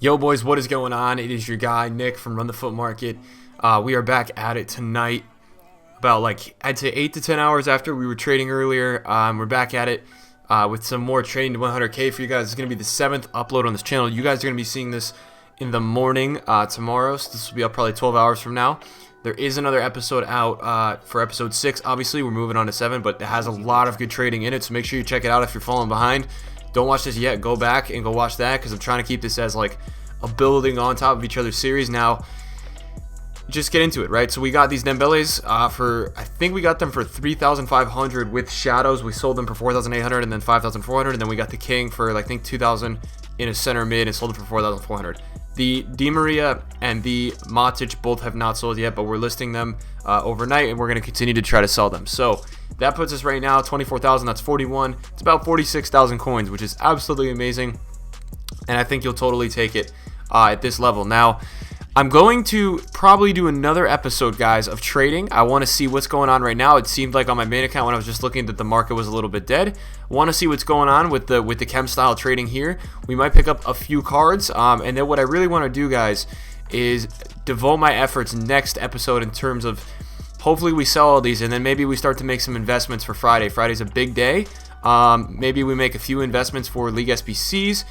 Yo boys, what is going on? It is your guy Nick from Run the Foot Market. We are back at it tonight. About I'd say 8 to 10 hours after we were trading earlier. We're back at it with some more trading to 100K for you guys. It's going to be the 7th upload on this channel. You guys are going to be seeing this in the morning tomorrow. So this will be up probably 12 hours from now. There is another episode out for episode 6. Obviously, we're moving on to 7, but it has a lot of good trading in it. So make sure you check it out if you're falling behind. Don't watch this yet. Go back and go watch that because I'm trying to keep this as like a building on top of each other series. Now, just get into it, right? So we got these Dembeles for, I think we got them for 3,500 with shadows. We sold them for 4,800 and then 5,400. And then we got the King for, I think, 2,000 in a center mid and sold it for 4,400. The Di Maria and the Matic both have not sold yet, but we're listing them overnight and we're going to continue to try to sell them. So that puts us right now 24,000. That's 41. It's about 46,000 coins, which is absolutely amazing. And I think you'll totally take it at this level. Now, I'm going to probably do another episode, guys, of trading. I want to see what's going on right now. It seemed like on my main account when I was just looking that the market was a little bit dead. Want to see what's going on with the chem style trading here. We might pick up a few cards. And then what I really want to do, guys, is devote my efforts next episode in terms of hopefully we sell all these and then maybe we start to make some investments for Friday. Friday's a big day. Maybe we make a few investments for League SBCs.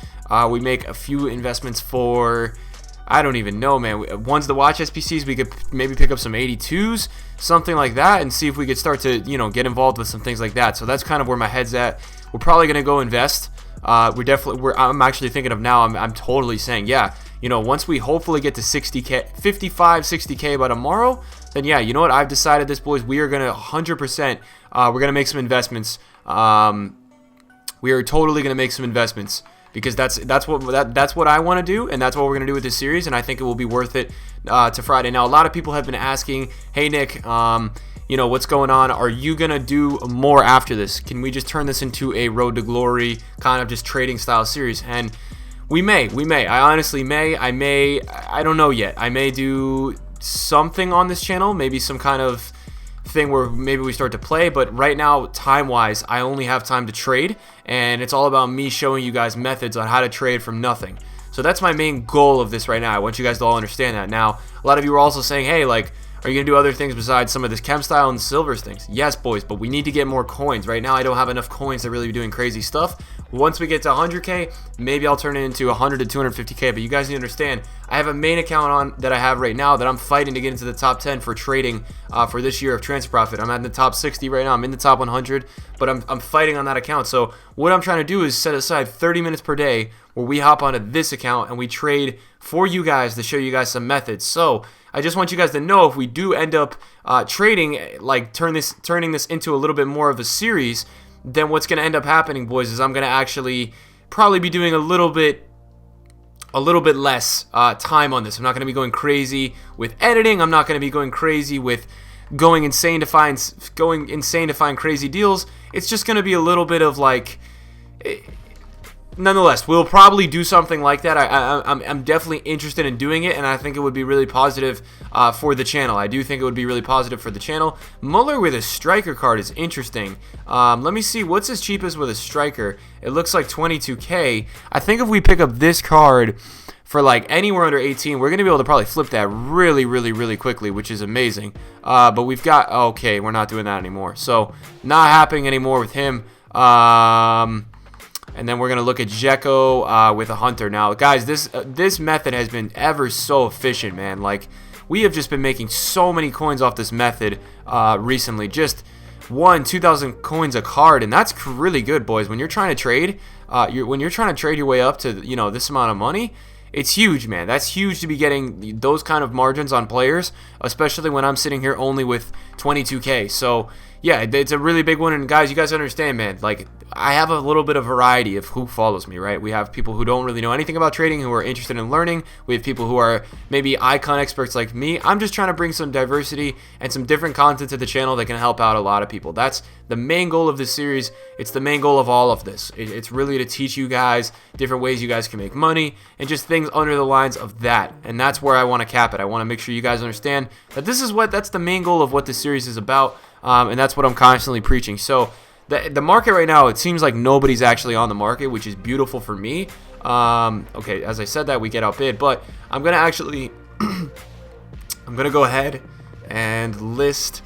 We make a few investments for, I don't even know, man. Ones to watch SPCs, we could maybe pick up some 82s, something like that, and see if we could start to, get involved with some things like that. So that's kind of where my head's at. We're probably gonna go invest. I'm actually thinking of now. I'm totally saying, yeah. Once we hopefully get to 60K, 55, 60K by tomorrow, then yeah, you know what? I've decided this, boys. We are gonna 100%. We're gonna make some investments. We are totally gonna make some investments. Because that's what I want to do, and that's what we're gonna do with this series, and I think it will be worth it to Friday. Now, a lot of people have been asking, "Hey Nick, what's going on? Are you gonna do more after this? Can we just turn this into a Road to Glory kind of just trading style series?" And we may. I honestly may. I don't know yet. I may do something on this channel, maybe some kind of thing where maybe we start to play, but right now, time-wise, I only have time to trade, and it's all about me showing you guys methods on how to trade from nothing. So that's my main goal of this right now. I want you guys to all understand that. Now, a lot of you are also saying, hey, are you going to do other things besides some of this chem style and silvers things? Yes, boys, but we need to get more coins. Right now, I don't have enough coins to really be doing crazy stuff. Once we get to 100K, maybe I'll turn it into 100 to 250K, but you guys need to understand, I have a main account on that I have right now that I'm fighting to get into the top 10 for trading for this year of transfer profit. I'm at the top 60 right now. I'm in the top 100, but I'm fighting on that account. So what I'm trying to do is set aside 30 minutes per day where we hop onto this account and we trade for you guys to show you guys some methods. So I just want you guys to know if we do end up trading, turning this into a little bit more of a series, then what's going to end up happening, boys, is I'm going to actually probably be doing a little bit less time on this. I'm not going to be going crazy with editing. I'm not going to be going crazy with going insane to find crazy deals. It's just going to be a little bit of nonetheless, we'll probably do something like that. I'm definitely interested in doing it, and I think it would be really positive for the channel. I do think it would be really positive for the channel. Muller with a striker card is interesting. Let me see, what's as cheap as with a striker? It looks like 22K. I think if we pick up this card for anywhere under 18, we're going to be able to probably flip that really, really, really quickly, which is amazing. But we've got, okay, we're not doing that anymore. So, not happening anymore with him. And then we're going to look at Dzeko with a Hunter. Now, guys, this method has been ever so efficient, man. We have just been making so many coins off this method recently. Just 2,000 coins a card, and that's really good, boys. When you're trying to trade, your way up to, this amount of money, it's huge, man. That's huge to be getting those kind of margins on players, especially when I'm sitting here only with 22K. So, yeah, it's a really big one. And, guys, you guys understand, man. I have a little bit of variety of who follows me, right? We have people who don't really know anything about trading who are interested in learning. We have people who are maybe icon experts like me. I'm just trying to bring some diversity and some different content to the channel that can help out a lot of people. That's the main goal of this series. It's the main goal of all of this. It's really to teach you guys different ways you guys can make money and just things under the lines of that. And that's where I want to cap it. I want to make sure you guys understand that that's the main goal of what this series is about. And that's what I'm constantly preaching. So the market right now, it seems like nobody's actually on the market, which is beautiful for me. Okay, as I said that, we get outbid, but I'm gonna actually I'm gonna go ahead and list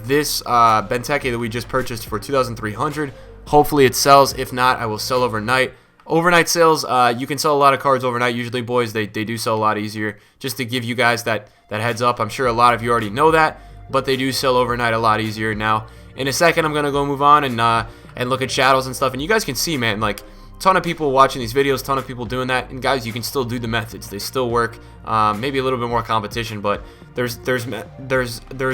this Benteke that we just purchased for 2,300. Hopefully it sells. If not, I will sell overnight. Overnight sales, you can sell a lot of cards overnight. Usually, boys, they do sell a lot easier. Just to give you guys that heads up, I'm sure a lot of you already know that, but they do sell overnight a lot easier. Now, in a second, I'm gonna go move on and look at shadows and stuff, and you guys can see, man, like, ton of people watching these videos, ton of people doing that, and guys, you can still do the methods. They still work. Maybe a little bit more competition, but there's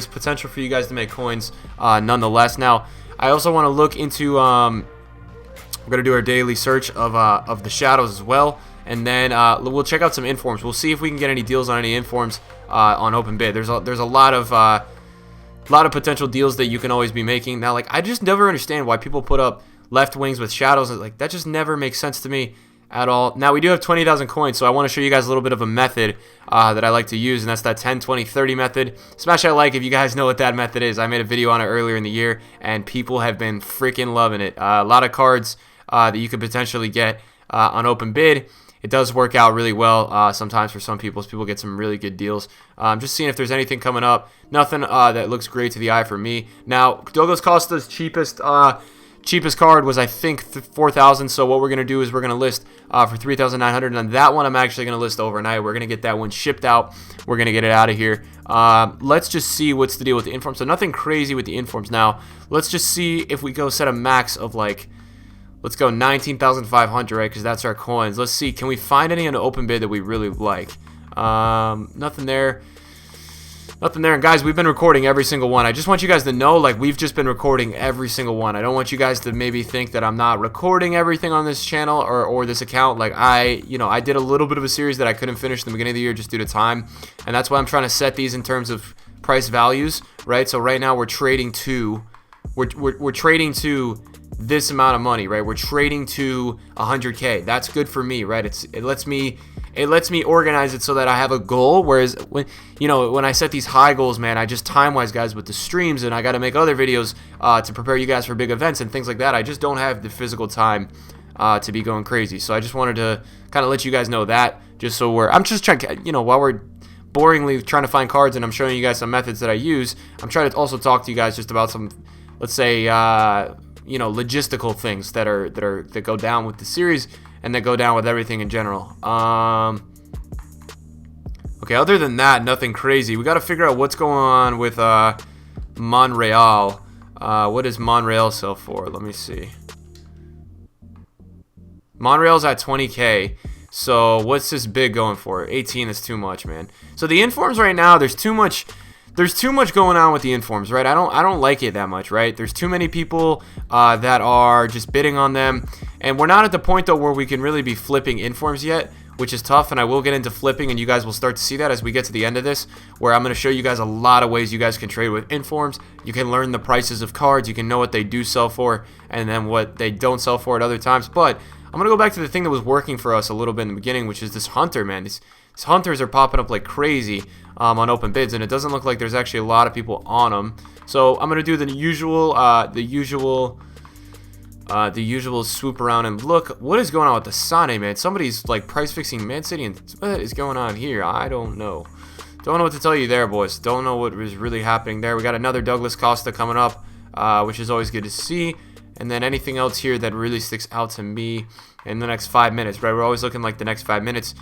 potential for you guys to make coins nonetheless. Now, I also want to look into we're gonna do our daily search of the shadows as well, and then we'll check out some informs. We'll see if we can get any deals on any informs on open bid. There's a lot of potential deals that you can always be making. Now, like, I just never understand why people put up left wings with shadows. Like, that just never makes sense to me at all. Now, we do have 20,000 coins, so I want to show you guys a little bit of a method that I like to use, and that's that 10, 20, 30 method. Smash that like if you guys know what that method is. I made a video on it earlier in the year, and people have been freaking loving it. A lot of cards that you could potentially get on open bid. It does work out really well sometimes for some people. People get some really good deals. Just seeing if there's anything coming up. Nothing that looks great to the eye for me. Now, Douglas Costa's cheapest card was, I think, 4,000. So what we're going to do is we're going to list for 3,900. And that one I'm actually going to list overnight. We're going to get that one shipped out. We're going to get it out of here. Let's just see what's the deal with the informs. So nothing crazy with the informs. Now, let's just see if we go set a max of, like, let's go 19,500, right? Because that's our coins. Let's see. Can we find any on the open bid that we really like? Nothing there. Nothing there. And guys, we've been recording every single one. I just want you guys to know, like, we've just been recording every single one. I don't want you guys to maybe think that I'm not recording everything on this channel or this account. Like, I did a little bit of a series that I couldn't finish in the beginning of the year just due to time. And that's why I'm trying to set these in terms of price values, right? So right now we're trading to this amount of money, right? We're trading to 100K. That's good for me, right? It lets me organize it so that I have a goal. Whereas when I set these high goals, man, I just time-wise, guys, with the streams, and I got to make other videos to prepare you guys for big events and things like that. I just don't have the physical time to be going crazy. So I just wanted to kind of let you guys know that, just so I'm just trying to, while we're boringly trying to find cards and I'm showing you guys some methods that I use, I'm trying to also talk to you guys just about some, let's say, logistical things that go down with the series and that go down with everything in general. Okay, other than that, nothing crazy. We got to figure out what's going on with Monreal. What does Monreal sell for? Let me see. Monreal's at 20K. So what's this big going for? 18 is too much, man. So the informs right now, there's too much going on with the informs, right? I don't like it that much, right? There's too many people that are just bidding on them, and we're not at the point though where we can really be flipping informs yet, which is tough. And I will get into flipping, and you guys will start to see that as we get to the end of this, where I'm going to show you guys a lot of ways you guys can trade with informs. You can learn the prices of cards, you can know what they do sell for, and then what they don't sell for at other times. But I'm going to go back to the thing that was working for us a little bit in the beginning, which is this hunter, man. These hunters are popping up like crazy on open bids, and it doesn't look like there's actually a lot of people on them. So I'm gonna do the usual swoop around and look. What is going on with the Sane, man? Somebody's like price fixing Man City, and what is going on here? I don't know. Don't know what to tell you there, boys. Don't know what is really happening there. We got another Douglas Costa coming up, which is always good to see. And then anything else here that really sticks out to me in the next 5 minutes, right? We're always looking like the next 5 minutes.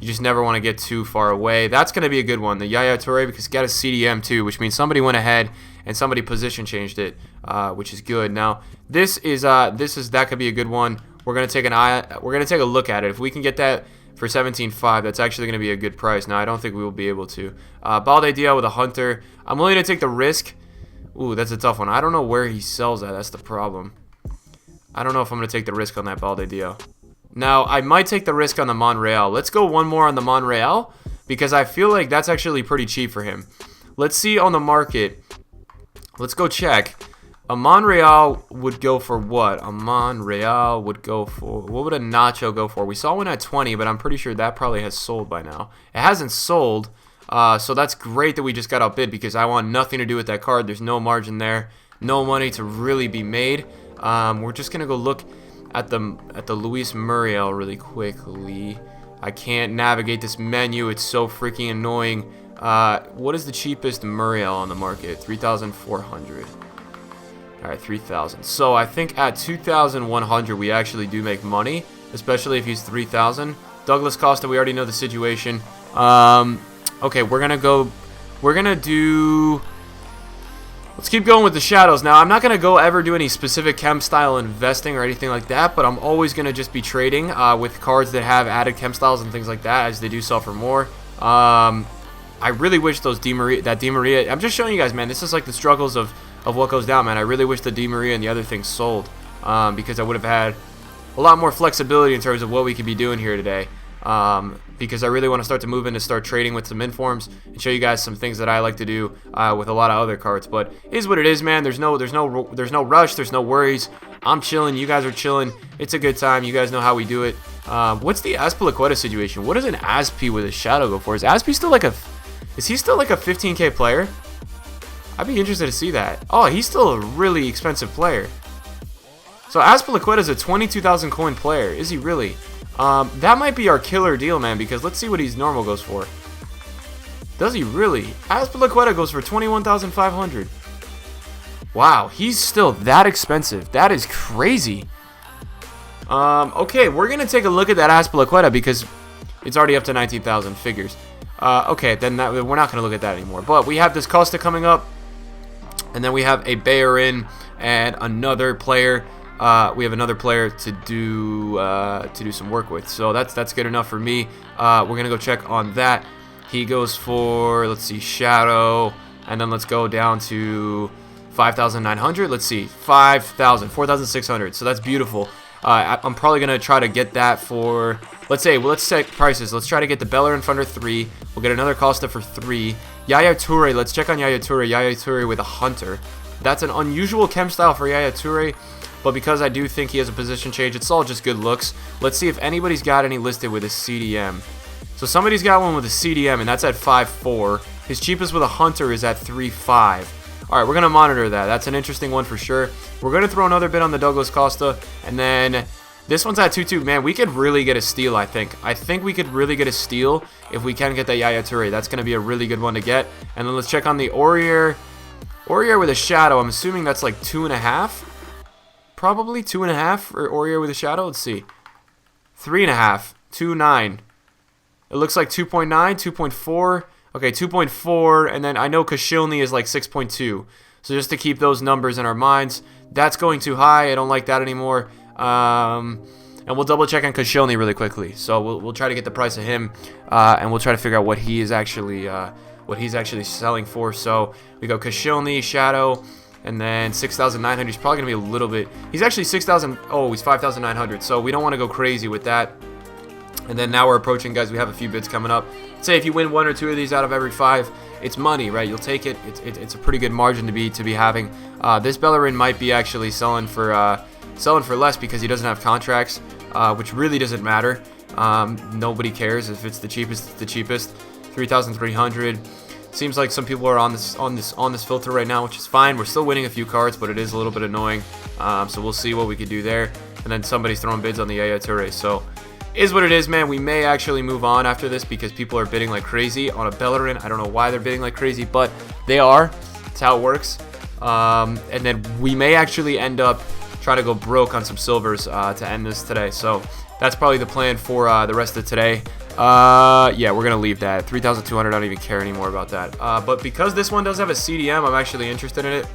You just never want to get too far away. That's going to be a good one, the Yaya Toure, because got a CDM too, which means somebody went ahead and somebody position changed it, which is good. Now this that could be a good one. We're gonna take a look at it. If we can get that for 17.5, that's actually going to be a good price. Now I don't think we will be able to. Balde Dia with a hunter. I'm willing to take the risk. Ooh, that's a tough one. I don't know where he sells at. That's the problem. I don't know if I'm going to take the risk on that Balde Dia. Now, I might take the risk on the Monreal. Let's go one more on the Monreal, because I feel like that's actually pretty cheap for him. Let's see on the market. Let's go check. A Monreal would go for what? A Monreal would go for... What would a Nacho go for? We saw one at 20, but I'm pretty sure that probably has sold by now. It hasn't sold, so that's great that we just got outbid, because I want nothing to do with that card. There's no margin there. No money to really be made. We're just going to go look at the Luis Muriel really quickly. I can't navigate this menu. It's so freaking annoying. What is the cheapest Muriel on the market? 3,400. All right, 3,000. So I think at 2,100 we actually do make money, especially if he's 3,000. Douglas Costa, we already know the situation. Okay, we're gonna do. Let's keep going with the shadows. Now, I'm not going to ever do any specific chem style investing or anything like that, but I'm always going to just be trading with cards that have added chem styles and things like that, as they do sell for more. I really wish those Di Maria, I'm just showing you guys, man, this is like the struggles of what goes down, man. I really wish the Di Maria and the other things sold, because I would have had a lot more flexibility in terms of what we could be doing here today. Because I really want to start trading with some informs and show you guys some things that I like to do with a lot of other cards. But it is what it is, man. There's no rush. There's no worries. I'm chilling. You guys are chilling. It's a good time. You guys know how we do it. What's the Azpilicueta situation? What does an Aspi with a shadow go for? Is he still like a 15K player? I'd be interested to see that. Oh, he's still a really expensive player. So Azpilicueta is a 22,000 coin player. Is he really? That might be our killer deal, man, because let's see what his normal goes for. Does he really? Azpilicueta goes for 21,500. Wow, he's still that expensive. That is crazy. Okay, we're going to take a look at that Azpilicueta because it's already up to 19,000 figures. Okay, then we're not going to look at that anymore. But we have this Costa coming up, and then we have a Bayerin and another player. We have another player to do some work with, so that's good enough for me. We're gonna go check on that. He goes for, let's see, shadow, and then let's go down to 5,900. Let's see, 4,600. So that's beautiful. I'm probably gonna try to get that for, let's check prices. Let's try to get the Bellerin for under 3. We'll get another Costa for 3. Yaya Toure. Let's check on Yaya Toure. Yaya Toure with a Hunter. That's an unusual chem style for Yaya Toure. But because I do think he has a position change, it's all just good looks. Let's see if anybody's got any listed with a CDM. So somebody's got one with a CDM, and that's at 5.4. His cheapest with a Hunter is at 3.5. All right, we're going to monitor that. That's an interesting one for sure. We're going to throw another bid on the Douglas Costa, and then this one's at 2.2. Man, we could really get a steal, I think. I think we could really get a steal if we can get that Yaya Toure. That's going to be a really good one to get. And then let's check on the Aurier. Aurier with a shadow. I'm assuming that's like 2.5. Probably 2.5 for Aurier with a shadow. Let's see. 3.5. 2.9. It looks like 2.9, 2.4. Okay, 2.4. And then I know Kashilny is like 6.2. So just to keep those numbers in our minds. That's going too high. I don't like that anymore. And we'll double check on Kashilny really quickly. So we'll try to get the price of him. And we'll try to figure out what he is actually selling for. So we go Kashilny, shadow. And then 6,900. He's probably going to be a little bit. He's actually 6,000. Oh, he's 5,900. So we don't want to go crazy with that. And then now we're approaching, guys. We have a few bids coming up. Say if you win 1 or 2 of these out of every 5, it's money, right? You'll take it. It's a pretty good margin to be having. This Bellerin might be actually selling for less because he doesn't have contracts, which really doesn't matter. Nobody cares if it's the cheapest. It's the cheapest. 3,300. Seems like some people are on this filter right now, which is fine. We're still winning a few cards, but it is a little bit annoying. So we'll see what we can do there. And then somebody's throwing bids on the Yaya Toure. So is what it is, man. We may actually move on after this because people are bidding like crazy on a Bellerin. I don't know why they're bidding like crazy, but they are. That's how it works. And then we may actually end up trying to go broke on some silvers to end this today. So that's probably the plan for the rest of today. Yeah, we're gonna leave that 3,200. I don't even care anymore about that. But because this one does have a CDM, I'm actually interested in it.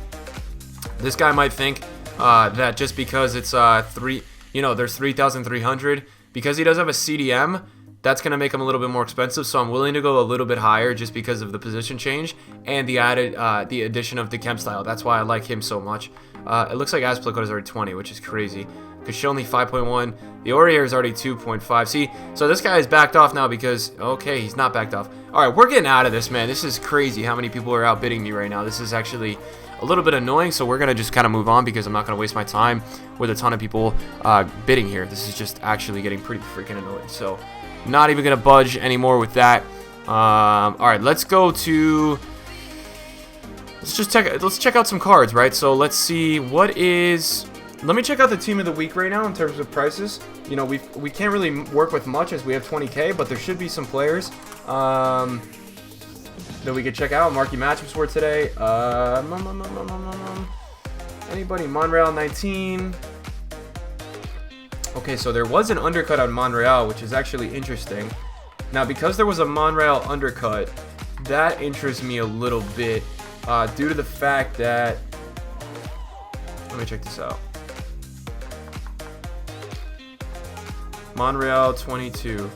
This guy might think that just because it's there's 3,300, because he does have a CDM, that's gonna make him a little bit more expensive. So I'm willing to go a little bit higher just because of the position change and the addition of the chem style. That's why I like him so much. It looks like Azpilicueta is already 20, which is crazy. Kashilny 5.1. The Aurier is already 2.5. See, so this guy is backed off now because, okay, he's not backed off. All right, we're getting out of this, man. This is crazy how many people are outbidding me right now. This is actually a little bit annoying, so we're going to just kind of move on because I'm not going to waste my time with a ton of people bidding here. This is just actually getting pretty freaking annoying. So not even going to budge anymore with that. All right, let's go to... Let's check out some cards, right? So let's see, what is Let me check out the team of the week right now in terms of prices. You know, we can't really work with much as we have 20K, but there should be some players that we could check out. Marquee matchups for today. Anybody? Monreal 19. Okay, so there was an undercut on Monreal, which is actually interesting. Now, because there was a Monreal undercut, that interests me a little bit due to the fact that... Let me check this out. Monreal 22.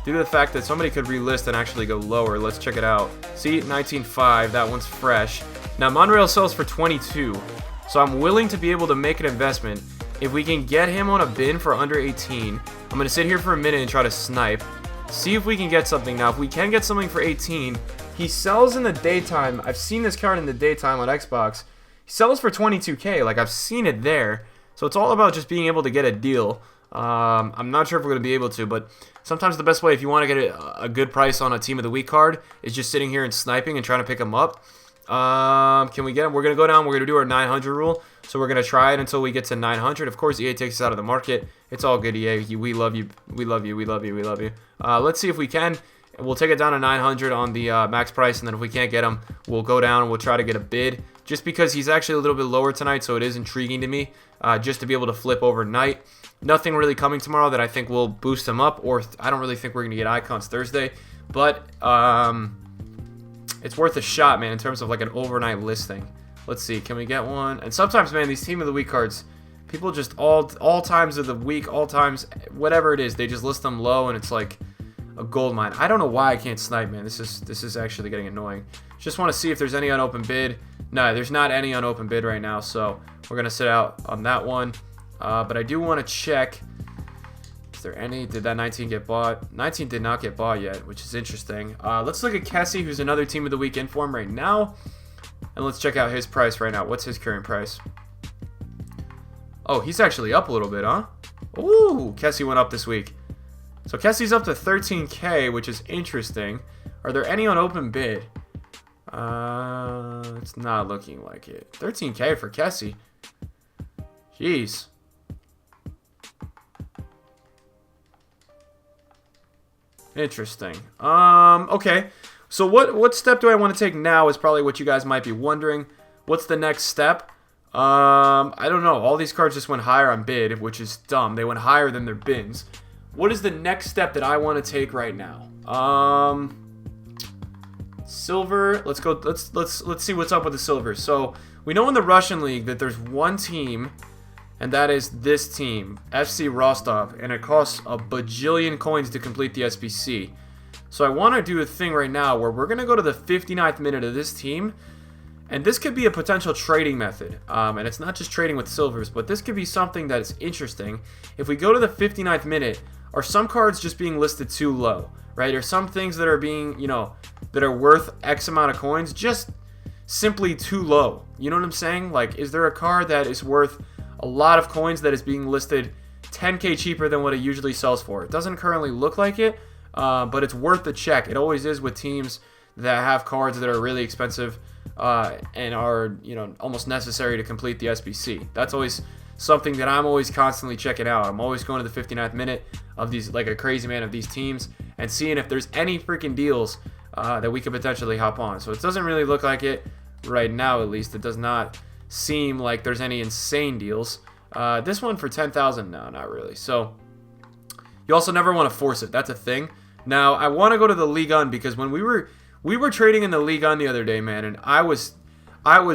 Due to the fact that somebody could relist and actually go lower. Let's check it out. See, 19.5. That one's fresh. Now, Monreal sells for 22. So I'm willing to be able to make an investment. If we can get him on a bin for under 18, I'm going to sit here for a minute and try to snipe. See if we can get something. Now, if we can get something for 18, he sells in the daytime. I've seen this card in the daytime on Xbox. He sells for 22K. Like, I've seen it there. So it's all about just being able to get a deal. I'm not sure if we're going to be able to, but sometimes the best way if you want to get a good price on a Team of the Week card is just sitting here and sniping and trying to pick them up. Can we get them? We're going to go down. We're going to do our 900 rule. So we're going to try it until we get to 900. Of course, EA takes us out of the market. It's all good, EA. We love you. We love you. We love you. We love you. Let's see if we can. We'll take it down to 900 on the max price, and then if we can't get him, we'll go down and we'll try to get a bid. Just because he's actually a little bit lower tonight, so it is intriguing to me just to be able to flip overnight. Nothing really coming tomorrow that I think will boost him up, or I don't really think we're going to get icons Thursday. But it's worth a shot, man, in terms of like an overnight listing. Let's see, can we get one? And sometimes, man, these Team of the Week cards, people just all times of the week, all times, whatever it is, they just list them low, and it's like a gold mine. I don't know why I can't snipe, man. This is actually getting annoying. Just want to see if there's any unopened bid. No, there's not any unopened bid right now, so we're going to sit out on that one. But I do want to check, is there any, did that 19 get bought? 19 did not get bought yet, which is interesting. Let's look at Kessie, who's another Team of the Week inform right now. And let's check out his price right now. What's his current price? Oh, he's actually up a little bit, huh? Ooh, Kessie went up this week. So Kessie's up to 13K, which is interesting. Are there any unopened bid? It's not looking like it. 13K for Kessie. Jeez. Interesting. Okay. So what step do I want to take now is probably what you guys might be wondering. What's the next step? I don't know. All these cards just went higher on bid, which is dumb. They went higher than their bins. What is the next step that I want to take right now? Silver. Let's go. Let's see what's up with the silver. So we know in the Russian league that there's one team, and that is this team, FC Rostov, and it costs a bajillion coins to complete the SBC. So I want to do a thing right now where we're going to go to the 59th minute of this team, and this could be a potential trading method. And it's not just trading with silvers, but this could be something that is interesting. If we go to the 59th minute, are some cards just being listed too low, right? Are some things that are being, you know, that are worth X amount of coins just simply too low? You know what I'm saying? Like, is there a card that is worth a lot of coins that is being listed 10K cheaper than what it usually sells for? It doesn't currently look like it, but it's worth the check. It always is with teams that have cards that are really expensive and are, you know, almost necessary to complete the SBC. That's always something that I'm always constantly checking out. I'm always going to the 59th minute of these, like a crazy man, of these teams, and seeing if there's any freaking deals that we could potentially hop on. So it doesn't really look like it right now, at least. It does not seem like there's any insane deals. This one for 10,000, no, not really. So you also never want to force it. That's a thing. Now I want to go to the Ligue 1 because when we were trading in the Ligue 1 the other day, man, and I was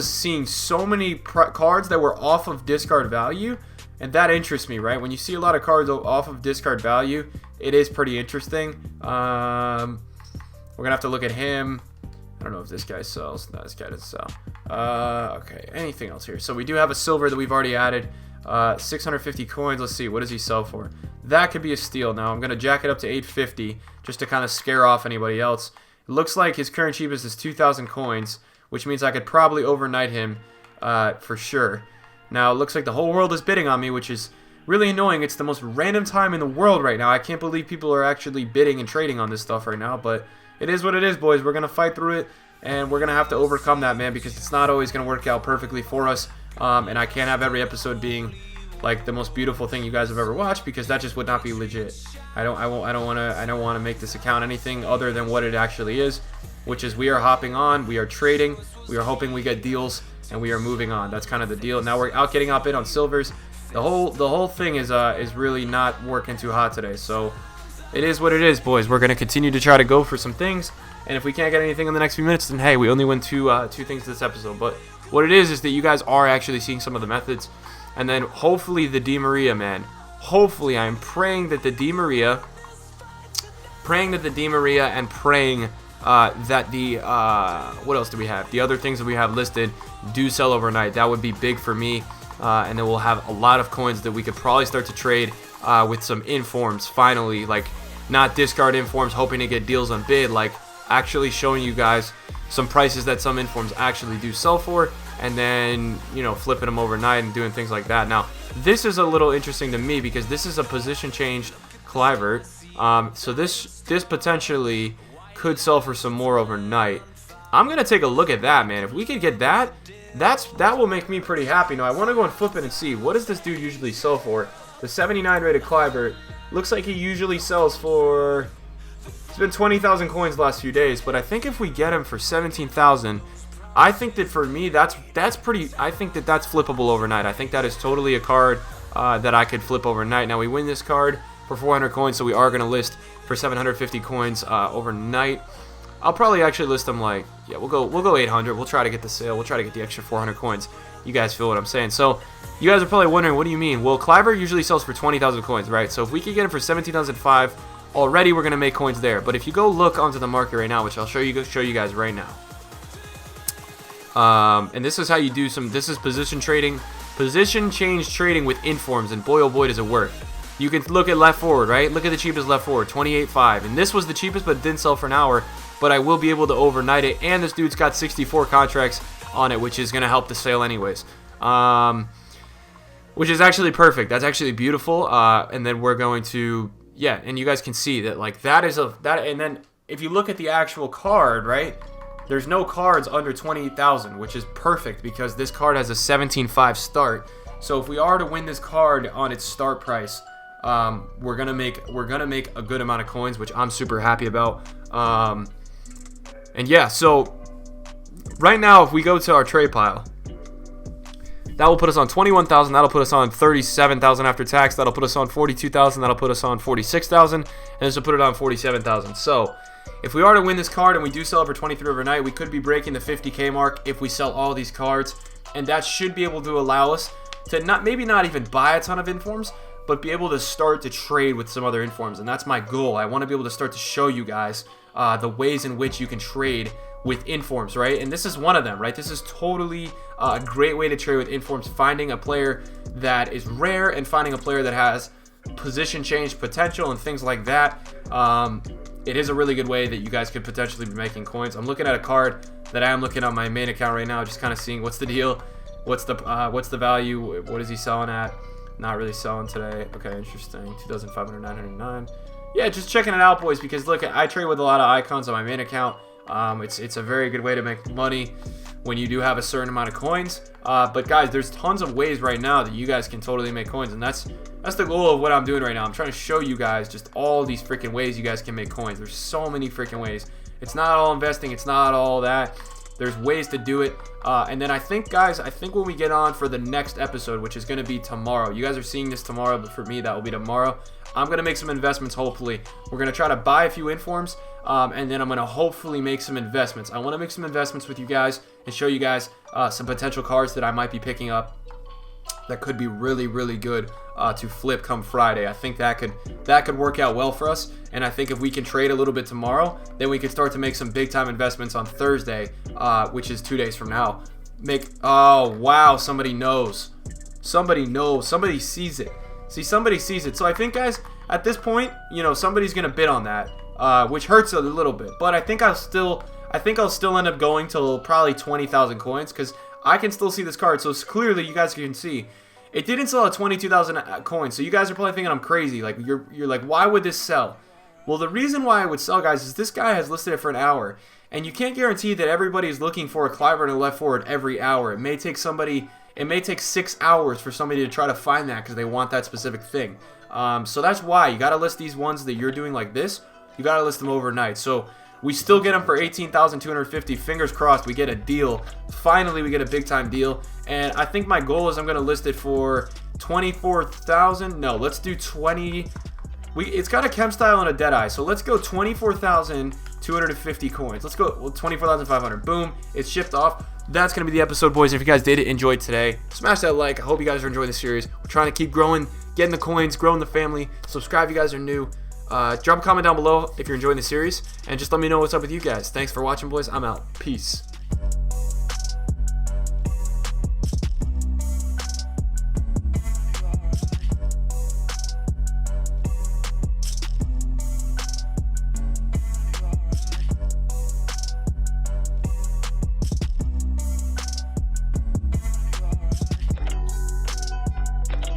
seeing so many cards that were off of discard value, and that interests me, right? When you see a lot of cards off of discard value, it is pretty interesting. We're gonna have to look at him. I don't know if this guy sells. No, this guy doesn't sell. Okay, anything else here? So we do have a silver that we've already added. 650 coins. Let's see, what does he sell for? That could be a steal. Now I'm gonna jack it up to 850 just to kind of scare off anybody else. It looks like his current cheapest is 2,000 coins, which means I could probably overnight him for sure. Now it looks like the whole world is bidding on me, which is really annoying. It's the most random time in the world right now. I can't believe people are actually bidding and trading on this stuff right now, but it is what it is, boys. We're gonna fight through it, and we're gonna have to overcome that, man, because it's not always gonna work out perfectly for us. And I can't have every episode being like the most beautiful thing you guys have ever watched, because that just would not be legit. I don't want to make this account anything other than what it actually is, which is we are hopping on, we are trading, we are hoping we get deals, and we are moving on. That's kind of the deal. Now we're out getting in on silvers. The whole thing is really not working too hot today. So it is what it is, boys. We're gonna continue to try to go for some things, and if we can't get anything in the next few minutes, then hey, we only win two things this episode. But what it is that you guys are actually seeing some of the methods. And then hopefully the Di Maria, man. Hopefully, I'm praying that the Di Maria, and praying that the, what else do we have? The other things that we have listed do sell overnight. That would be big for me. And then we'll have a lot of coins that we could probably start to trade with some informs finally. Like, not discard informs hoping to get deals on bid. Like, actually showing you guys some prices that some informs actually do sell for, and then, you know, flipping them overnight and doing things like that. Now, this is a little interesting to me because this is a position changed Clivert. So this potentially could sell for some more overnight. I'm gonna take a look at that, man. If we could get that, that will make me pretty happy. Now I want to go and flip it and see what does this dude usually sell for. The 79 rated Clivert looks like he usually sells for. It's been 20,000 coins the last few days, but I think if we get him for 17,000. I think that for me, that's pretty. I think that that's flippable overnight. I think that is totally a card that I could flip overnight. Now we win this card for 400 coins, so we are going to list for 750 coins overnight. I'll probably actually list them like, yeah, we'll go 800. We'll try to get the sale. We'll try to get the extra 400 coins. You guys feel what I'm saying? So you guys are probably wondering, what do you mean? Well, Cliver usually sells for 20,000 coins, right? So if we could get it for 17,005, already we're going to make coins there. But if you go look onto the market right now, which I'll show you guys right now. And this is how you do this is position change trading with informs, and boy oh boy does it work. You can look at left forward, right? Look at the cheapest left forward, 28.5, and this was the cheapest, but it didn't sell for an hour, but I will be able to overnight it, and this dude's got 64 contracts on it, which is going to help the sale anyways, which is actually perfect. That's actually beautiful. And then we're going to, yeah, and you guys can see that, like, and then if you look at the actual card, right? There's no cards under 28,000, which is perfect because this card has a 17.5 start. So if we are to win this card on its start price, we're gonna make a good amount of coins, which I'm super happy about. And yeah, so right now if we go to our trade pile, that will put us on 21,000. That'll put us on 37,000 after tax. That'll put us on 42,000. That'll put us on 46,000, and this will put it on 47,000. So if we are to win this card and we do sell it for 23 overnight, we could be breaking the 50K mark if we sell all these cards, and that should be able to allow us to maybe not even buy a ton of informs, but be able to start to trade with some other informs, and that's my goal. I want to be able to start to show you guys the ways in which you can trade with informs, right? And this is one of them, right? This is totally a great way to trade with informs, finding a player that is rare and finding a player that has position change potential and things like that. It is a really good way that you guys could potentially be making coins. I'm looking at a card that I am looking on my main account right now, just kind of seeing what's the deal, what's the value, what is he selling at? Not really selling today. Okay, interesting. 2,500, 909. Yeah, just checking it out, boys, because look, I trade with a lot of icons on my main account. It's a very good way to make money when you do have a certain amount of coins. But guys, there's tons of ways right now that you guys can totally make coins, and that's the goal of what I'm doing right now. I'm trying to show you guys just all these freaking ways you guys can make coins. There's so many freaking ways. It's not all investing. It's not all that. There's ways to do it. And then I think, guys, when we get on for the next episode, which is going to be tomorrow. You guys are seeing this tomorrow, but for me, that will be tomorrow. I'm going to make some investments, hopefully. We're going to try to buy a few informs, and then I'm going to hopefully make some investments. I want to make some investments with you guys and show you guys some potential cards that I might be picking up that could be really, really good to flip come Friday. I think that could work out well for us, and I think if we can trade a little bit tomorrow, then we can start to make some big-time investments on Thursday, which is 2 days from now. Oh, wow, somebody knows. Somebody knows. Somebody sees it. See, somebody sees it. So I think, guys, at this point, you know, somebody's going to bid on that, which hurts a little bit. But I think I'll still end up going till probably 20,000 coins, because I can still see this card. So clearly, you guys can see, it didn't sell at 22,000 coins. So you guys are probably thinking I'm crazy. Like, you're like, why would this sell? Well, the reason why it would sell, guys, is this guy has listed it for an hour. And you can't guarantee that everybody is looking for a Cliver and a left forward every hour. It may take somebody it may take 6 hours for somebody to try to find that because they want that specific thing. So that's why you got to list these ones that you're doing like this. You got to list them overnight. So we still get them for 18,250. Fingers crossed we get a deal. Finally, we get a big time deal. And I think my goal is I'm going to list it for 24,000. No, let's do 20. It's got a chem style and a dead eye. So let's go 24,250 coins. Let's go 24,500. Boom. It's shipped off. That's going to be the episode, boys. If you guys did enjoy today, smash that like. I hope you guys are enjoying the series. We're trying to keep growing, getting the coins, growing the family. Subscribe if you guys are new. Drop a comment down below if you're enjoying the series, and just let me know what's up with you guys. Thanks for watching, boys. I'm out. Peace.